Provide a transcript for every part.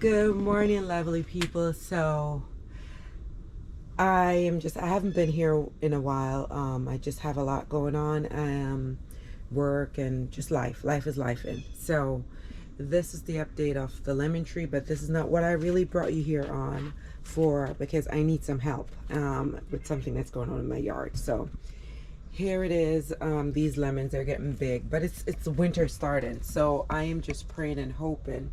Good morning, lovely people. So I haven't been here in a while. I just have a lot going on, work and just life. Life is life. And so this is the update of the lemon tree, but this is not what I really brought you here on for, because I need some help with something that's going on in my yard. So here it is. These lemons are getting big, but it's winter starting, so I am just praying and hoping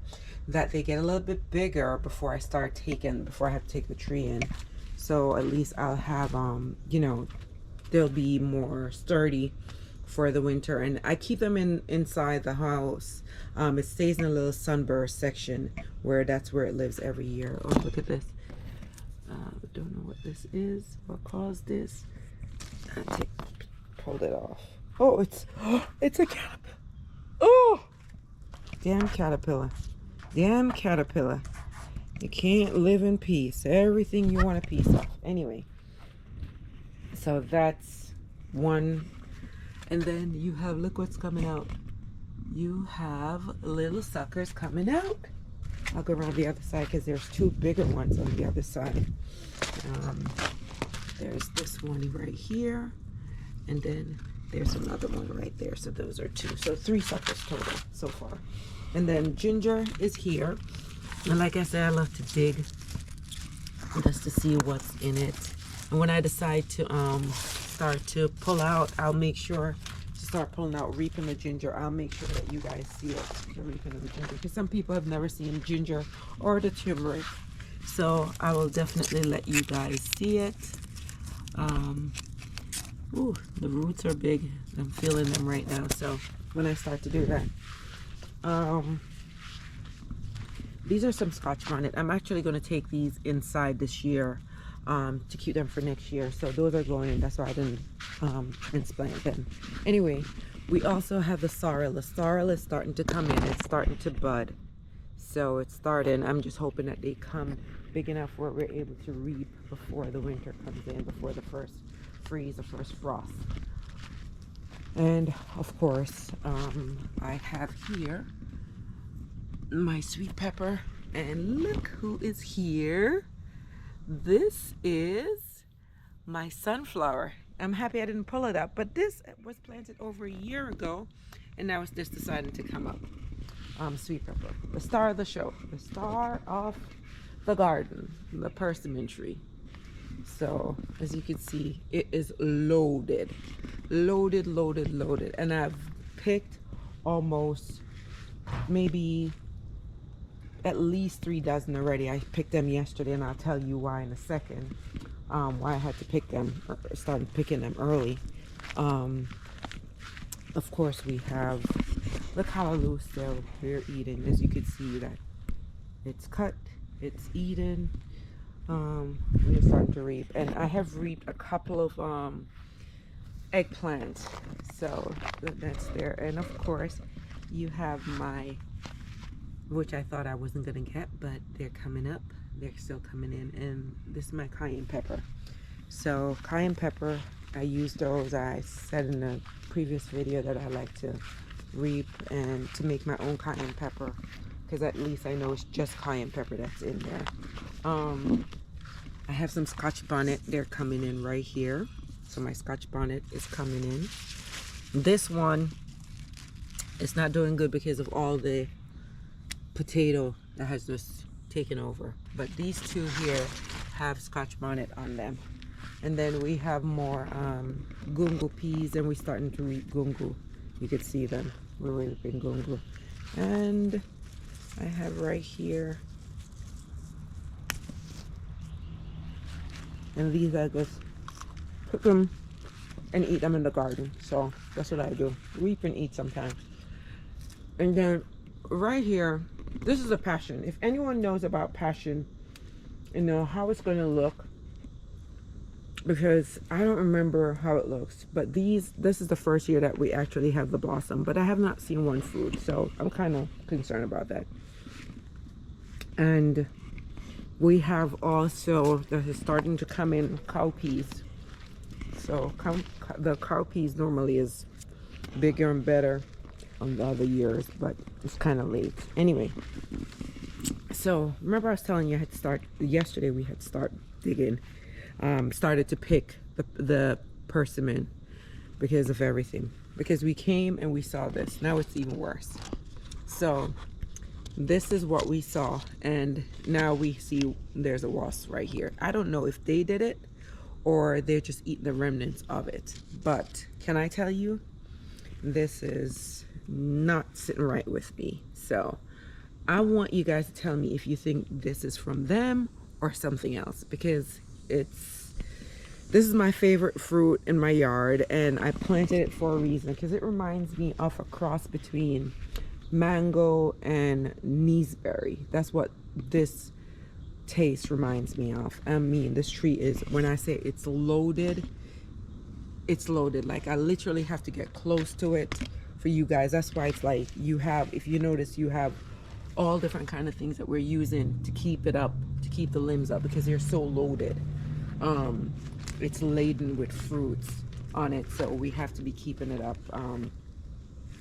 that they get a little bit bigger before I have to take the tree in. So at least I'll have they'll be more sturdy for the winter. And I keep them inside the house. It stays in a little sunburst section that's where it lives every year. Oh, look at this. Don't know what this is, what caused this. Pulled it off. Oh, it's a caterpillar. Oh, damn caterpillar. Damn caterpillar. You can't live in peace. Everything you want a piece of. Anyway, so that's one. And then you have, look what's coming out. You have little suckers coming out. I'll go around the other side because there's two bigger ones on the other side. There's this one right here, and then there's another one right there. So those are two. So 3 suckers total so far. And then ginger is here. And like I said, I love to dig just to see what's in it. And when I decide to start to pull out, I'll make sure to start pulling out, reaping the ginger. I'll make sure that you guys see it, the reaping of the ginger, because some people have never seen ginger or the turmeric. So I will definitely let you guys see it. Ooh, the roots are big. I'm feeling them right now. So when I start to do that, these are some Scotch bonnet. I'm actually going to take these inside this year to keep them for next year. So those are going in. That's why I didn't transplant them. Anyway, we also have the sorrel. The sorrel is starting to come in. It's starting to bud. So it's starting. I'm just hoping that they come big enough where we're able to reap before the winter comes in, before the first freeze, the first frost. And of course, I have here my sweet pepper, and look who is here. This is my sunflower. I'm happy I didn't pull it up, but this was planted over a year ago, and now it's just deciding to come up. Sweet pepper, the star of the show, the star of the garden, the persimmon tree. So as you can see, it is loaded, and I've picked almost maybe at least 3 dozen already. I picked them yesterday, and I'll tell you why in a second. Why I had to pick them, started picking them early. Of course, we have the callaloo still. We're eating, as you can see that it's cut, it's eaten. We're starting to reap, and I have reaped a couple of eggplants, so that's there. And of course, you have my, which I thought I wasn't gonna get, but they're coming up. They're still coming in, and this is my cayenne pepper. So cayenne pepper, I use those. I said in the previous video that I like to reap and to make my own cayenne pepper, because at least I know it's just cayenne pepper that's in there. I have some Scotch bonnet. They're coming in right here. So my Scotch bonnet is coming in. This one is not doing good because of all the potato that has just taken over. But these two here have Scotch bonnet on them. And then we have more gungo peas, and we're starting to reap gungo. You can see them. We're reaping gungo. And I have right here, and these I just cook them and eat them in the garden. So that's what I do, reap and eat sometimes. And then right here, this is a passion. If anyone knows about passion, you know how it's going to look, because I don't remember how it looks, but this is the first year that we actually have the blossom, but I have not seen one fruit, so I'm kind of concerned about that. And we have also, that is starting to come in, cowpeas. So the cowpeas normally is bigger and better on the other years, but it's kind of late. Anyway, So remember I was telling you I had to start yesterday, we had to start digging, started to pick the persimmon because of everything, because we came and we saw this. Now it's even worse. So this is what we saw, and now we see there's a wasp right here. I don't know if they did it or they're just eating the remnants of it, but can I tell you, this is not sitting right with me. So I want you guys to tell me if you think this is from them or something else, because this is my favorite fruit in my yard, and I planted it for a reason, because it reminds me of a cross between mango and gooseberry. That's what this taste reminds me of. I mean, this tree is, when I say it's loaded, it's loaded. Like, I literally have to get close to it for you guys. That's why it's like, you have, if you notice, you have all different kind of things that we're using to keep it up, to keep the limbs up, because they're so loaded. It's laden with fruits on it, so we have to be keeping it up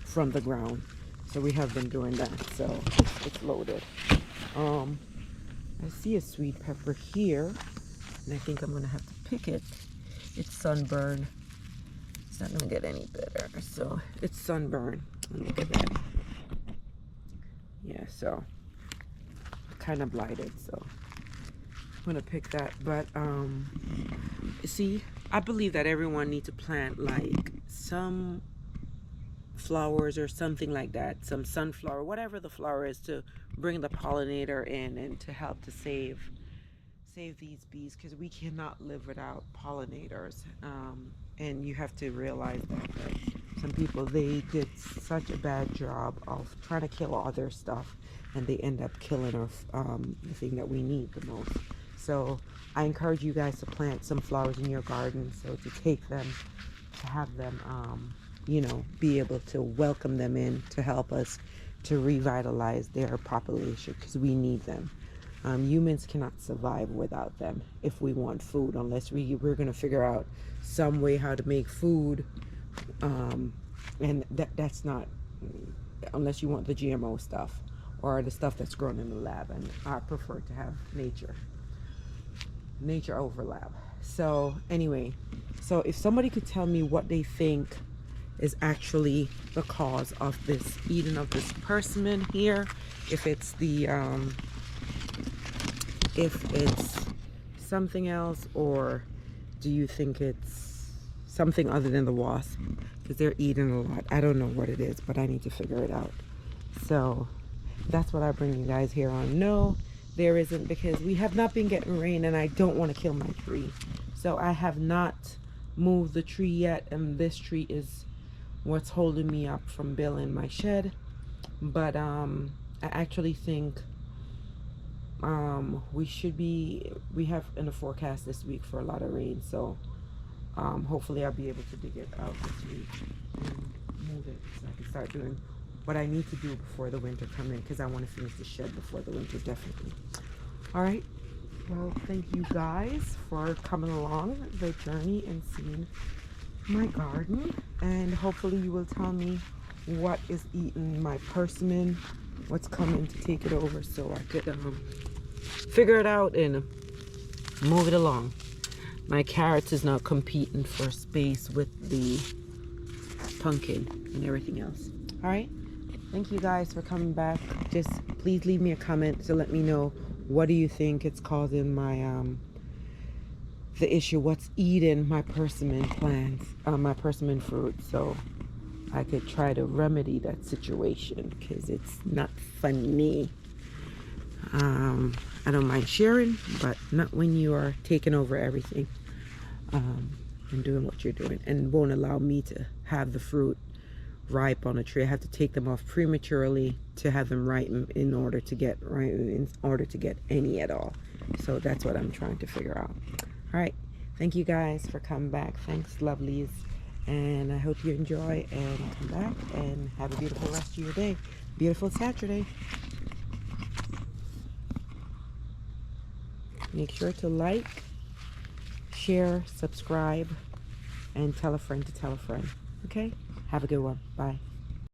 from the ground. So we have been doing that. So it's loaded. I see a sweet pepper here, and I think I'm gonna have to pick it. It's sunburned. It's not gonna get any better. So it's sunburned. Look at that. Yeah, so kind of blighted. So I'm gonna pick that. But see, I believe that everyone needs to plant like some flowers or something like that, some sunflower, whatever the flower is, to bring the pollinator in and to help to save these bees, because we cannot live without pollinators. And you have to realize that some people, they did such a bad job of trying to kill all their stuff, and they end up killing the thing that we need the most. So I encourage you guys to plant some flowers in your garden, so to take them, to have them you know, be able to welcome them in to help us to revitalize their population, because we need them. Humans cannot survive without them if we want food, unless we're going to figure out some way how to make food, and that's not, unless you want the GMO stuff or the stuff that's grown in the lab. And I prefer to have nature over lab. So anyway, so if somebody could tell me what they think is actually the cause of this eating of this persimmon here, if it's the if it's something else, or do you think it's something other than the wasp, because they're eating a lot. I don't know what it is, but I need to figure it out. So that's what I bring you guys here on. No, there isn't, because we have not been getting rain, and I don't want to kill my tree. So I have not moved the tree yet, and this tree is what's holding me up from building my shed. But I actually think we have in the forecast this week for a lot of rain, so hopefully I'll be able to dig it out this week and move it, so I can start doing what I need to do before the winter comes in, because I want to finish the shed before the winter, definitely. All right, well, thank you guys for coming along the journey and seeing my garden, and hopefully you will tell me what is eating my persimmon, what's coming to take it over, so I could figure it out and move it along. My carrots is now competing for space with the pumpkin and everything else. All right, thank you guys for coming back. Just please leave me a comment to let me know, what do you think it's causing my the issue, what's eating my persimmon plants, my persimmon fruit, so I could try to remedy that situation, because it's not funny. I don't mind sharing, but not when you are taking over everything, and doing what you're doing, and won't allow me to have the fruit ripe on a tree. I have to take them off prematurely to have them ripen in order to get any at all. So that's what I'm trying to figure out. All right, thank you guys for coming back. Thanks, lovelies, and I hope you enjoy and come back and have a beautiful rest of your day. Beautiful Saturday. Make sure to like, share, subscribe, and tell a friend to tell a friend. Okay, have a good one. Bye.